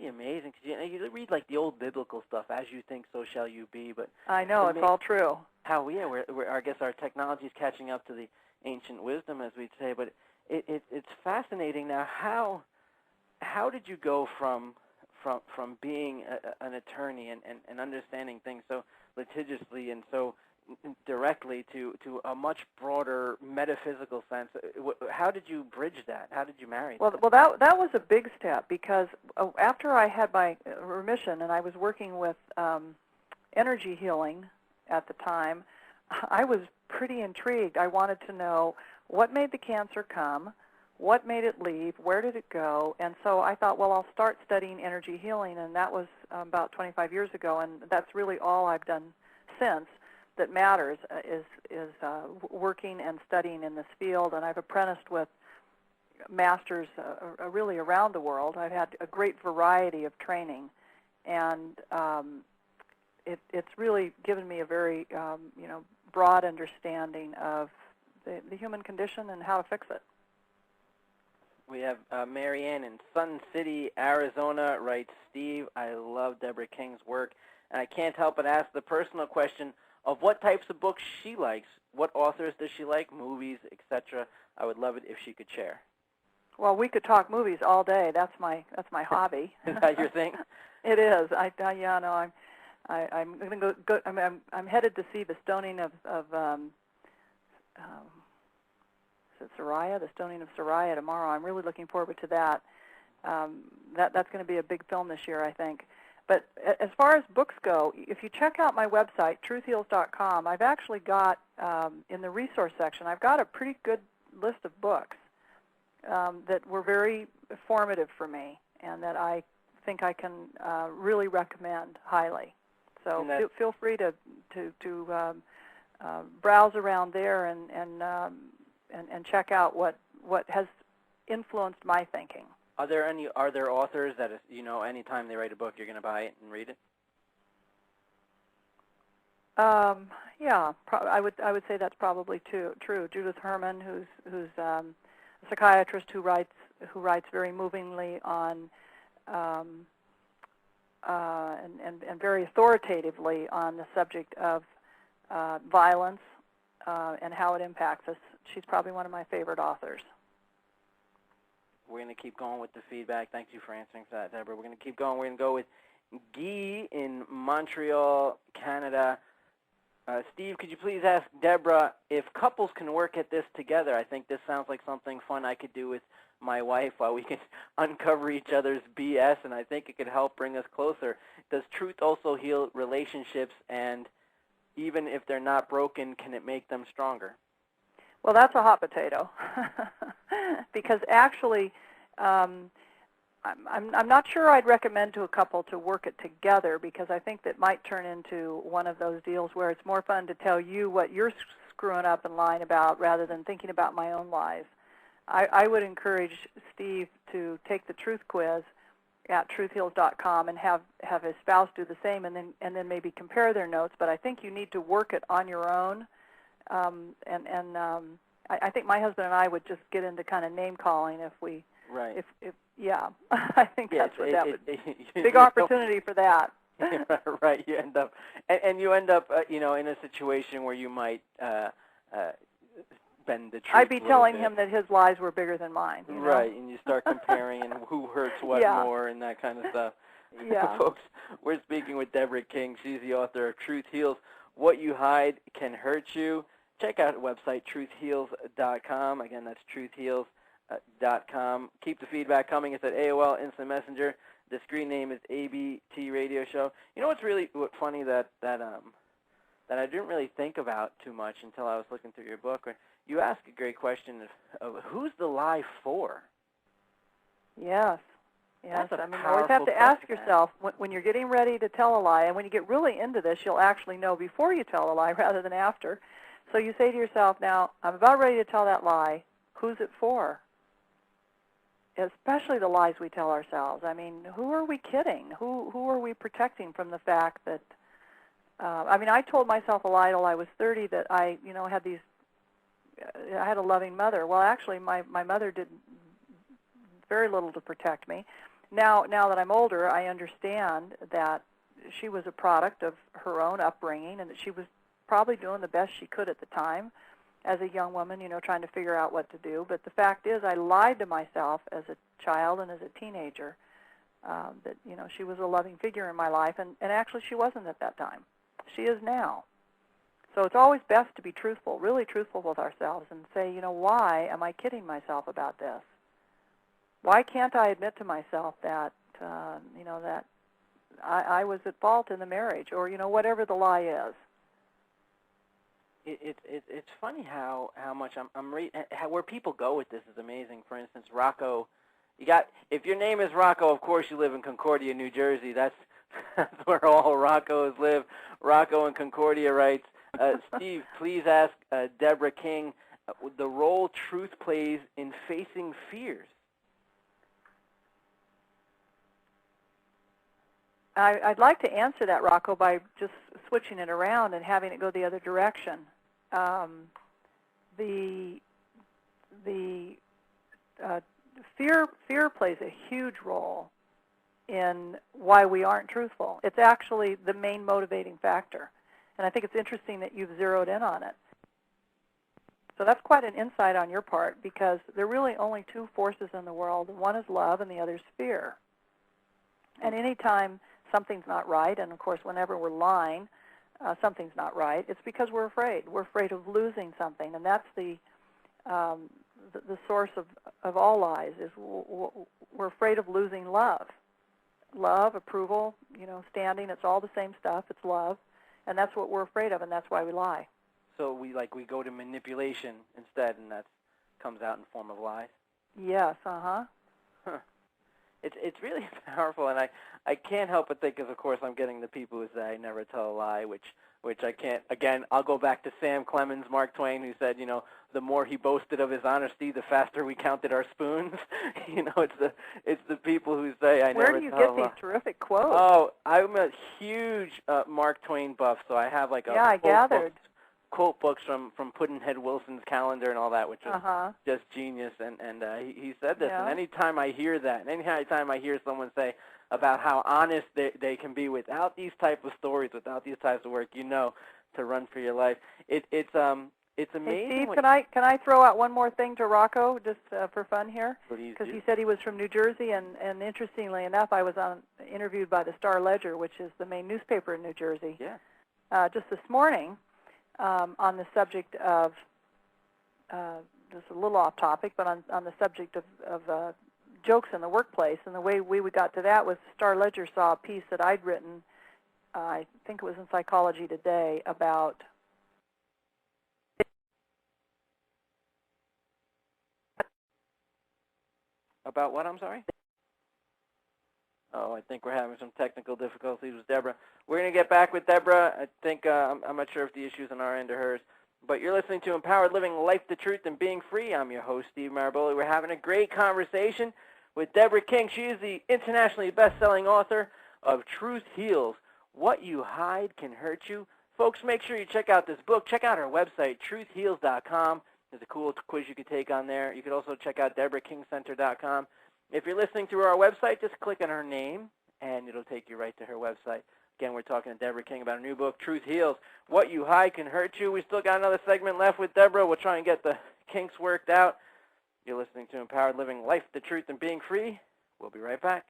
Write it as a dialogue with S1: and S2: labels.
S1: amazing. 'Cause you read like the old biblical stuff, as you think, so shall you be. But
S2: I know, it's all true.
S1: I guess our technology is catching up to the ancient wisdom, as we'd say. But it's fascinating. Now, how did you go from being an attorney and understanding things so litigiously and so directly to a much broader metaphysical sense? How did you bridge that? How did you marry that?
S2: Well, that was a big step, because after I had my remission and I was working with energy healing at the time, I was pretty intrigued. I wanted to know what made the cancer come, what made it leave, where did it go, and so I thought, well, I'll start studying energy healing, and that was about 25 years ago, and that's really all I've done since that matters is working and studying in this field. And I've apprenticed with masters really around the world. I've had a great variety of training, and it's really given me a very broad understanding of the human condition and how to fix it.
S1: We have Marianne in Sun City, Arizona, writes, Steve, I love Deborah King's work, and I can't help but ask the personal question of what types of books she likes. What authors does she like, movies, etc.? I would love it if she could share. Well,
S2: we could talk movies all day. That's my hobby.
S1: Is that your thing?
S2: It is. I'm going to go. I'm headed to see the stoning of is it Soraya? The stoning of Soraya tomorrow. I'm really looking forward to that. That's going to be a big film this year, I think. But as far as books go, if you check out my website, truthheals.com, I've actually got, in the resource section, I've got a pretty good list of books that were very formative for me and that I think I can really recommend highly. So feel free to browse around there and check out what has influenced my thinking.
S1: Are there authors that anytime they write a book you're going to buy it and read it?
S2: Yeah, I would say that's probably true. Judith Herman, who's a psychiatrist who writes very movingly on and very authoritatively on the subject of violence and how it impacts us. She's probably one of my favorite authors.
S1: We're going to keep going with the feedback. Thank you for answering that, Deborah. We're going to keep going. We're going to go with Guy in Montreal, Canada. Steve, could you please ask Deborah if couples can work at this together? I think this sounds like something fun I could do with my wife while we can uncover each other's BS, and I think it could help bring us closer. Does truth also heal relationships, and even if they're not broken, can it make them stronger?
S2: Well, that's a hot potato, because actually, I'm not sure I'd recommend to a couple to work it together, because I think that might turn into one of those deals where it's more fun to tell you what you're screwing up and lying about rather than thinking about my own lies. I would encourage Steve to take the truth quiz at truthheals.com and have his spouse do the same, and then maybe compare their notes. But I think you need to work it on your own. I think my husband and I would just get into kind of name calling if we,
S1: right.
S2: If I think that would big opportunity for that.
S1: Right, you end up, and you end up, in a situation where you might bend the truth.
S2: I'd be telling him that his lies were bigger than mine.
S1: Right, and you start comparing and who hurts what more and that kind of stuff.
S2: Yeah.
S1: Folks, we're speaking with Deborah King. She's the author of Truth Heals, What You Hide Can Hurt You. Check out the website, truthheals.com. Again, that's truthheals.com. Keep the feedback coming. It's at AOL Instant Messenger. The screen name is ABT Radio Show. You know what's funny that I didn't really think about too much until I was looking through your book. You ask a great question of who's the lie for?
S2: Yes.
S1: That's
S2: I mean, you always have to ask yourself when you're getting ready to tell a lie, and when you get really into this, you'll actually know before you tell a lie rather than after. So you say to yourself, now, I'm about ready to tell that lie. Who's it for? Especially the lies we tell ourselves. I mean, who are we kidding? Who are we protecting from the fact that, I told myself a lie till I was 30 that I had a loving mother. Well, actually, my mother did very little to protect me. Now that I'm older, I understand that she was a product of her own upbringing and that she was probably doing the best she could at the time as a young woman, trying to figure out what to do. But the fact is, I lied to myself as a child and as a teenager that, she was a loving figure in my life, and actually she wasn't at that time. She is now. So it's always best to be truthful, really truthful with ourselves, and say, why am I kidding myself about this? Why can't I admit to myself that, that I was at fault in the marriage, or, whatever the lie is?
S1: It's funny how much where people go with this is amazing. For instance, Rocco, if your name is Rocco, of course you live in Concordia, New Jersey. That's where all Roccos live. Rocco in Concordia writes, Steve, please ask Deborah King the role truth plays in facing fears.
S2: I'd like to answer that, Rocco, by just switching it around and having it go the other direction. Fear plays a huge role in why we aren't truthful. It's actually the main motivating factor. And I think it's interesting that you've zeroed in on it. So that's quite an insight on your part, because there are really only two forces in the world. One is love and the other is fear. And anytime something's not right, and of course whenever we're lying, something's not right, it's because we're afraid. We're afraid of losing something, and that's the source of all lies, is we're afraid of losing love. Love, approval, standing, it's all the same stuff, it's love, and that's what we're afraid of, and that's why we lie.
S1: So we go to manipulation instead, and that comes out in form of lies?
S2: Yes, uh-huh.
S1: Huh. It's really powerful, and I can't help but think, of course, I'm getting the people who say I never tell a lie, which I can't. Again, I'll go back to Sam Clemens, Mark Twain, who said, the more he boasted of his honesty, the faster we counted our spoons. It's the people who say I never tell a lie.
S2: Where do you get these terrific quotes?
S1: Oh, I'm a huge Mark Twain buff, so I have like a
S2: I gathered.
S1: Quote books from Pudd'nhead Wilson's calendar and all that, which is just genius. And he said this.
S2: Yeah.
S1: And anytime I hear that, and anytime I hear someone say about how honest they can be without these type of stories, without these types of work, to run for your life. It's amazing.
S2: Hey, Steve, can I throw out one more thing to Rocco, just for fun here?
S1: Because
S2: he said he was from New Jersey, and interestingly enough, I was interviewed by the Star-Ledger, which is the main newspaper in New Jersey.
S1: Yeah.
S2: Just this morning. On the subject of, just a little off topic, but on the subject of jokes in the workplace, and the way we got to that was Star-Ledger saw a piece that I'd written, I think it was in Psychology Today, about
S1: what, I'm sorry? Oh, I think we're having some technical difficulties with Deborah. We're going to get back with Deborah. I think I'm not sure if the issue's on our end or hers. But you're listening to Empowered Living, Life, the Truth, and Being Free. I'm your host, Steve Maraboli. We're having a great conversation with Deborah King. She is the internationally best-selling author of Truth Heals, What You Hide Can Hurt You. Folks, make sure you check out this book. Check out her website, truthheals.com. There's a cool quiz you could take on there. You could also check out DeborahKingCenter.com. If you're listening through our website, just click on her name, and it'll take you right to her website. Again, we're talking to Deborah King about a new book, Truth Heals, What You Hide Can Hurt You. We still got another segment left with Deborah. We'll try and get the kinks worked out. You're listening to Empowered Living, Life, the Truth, and Being Free. We'll be right back.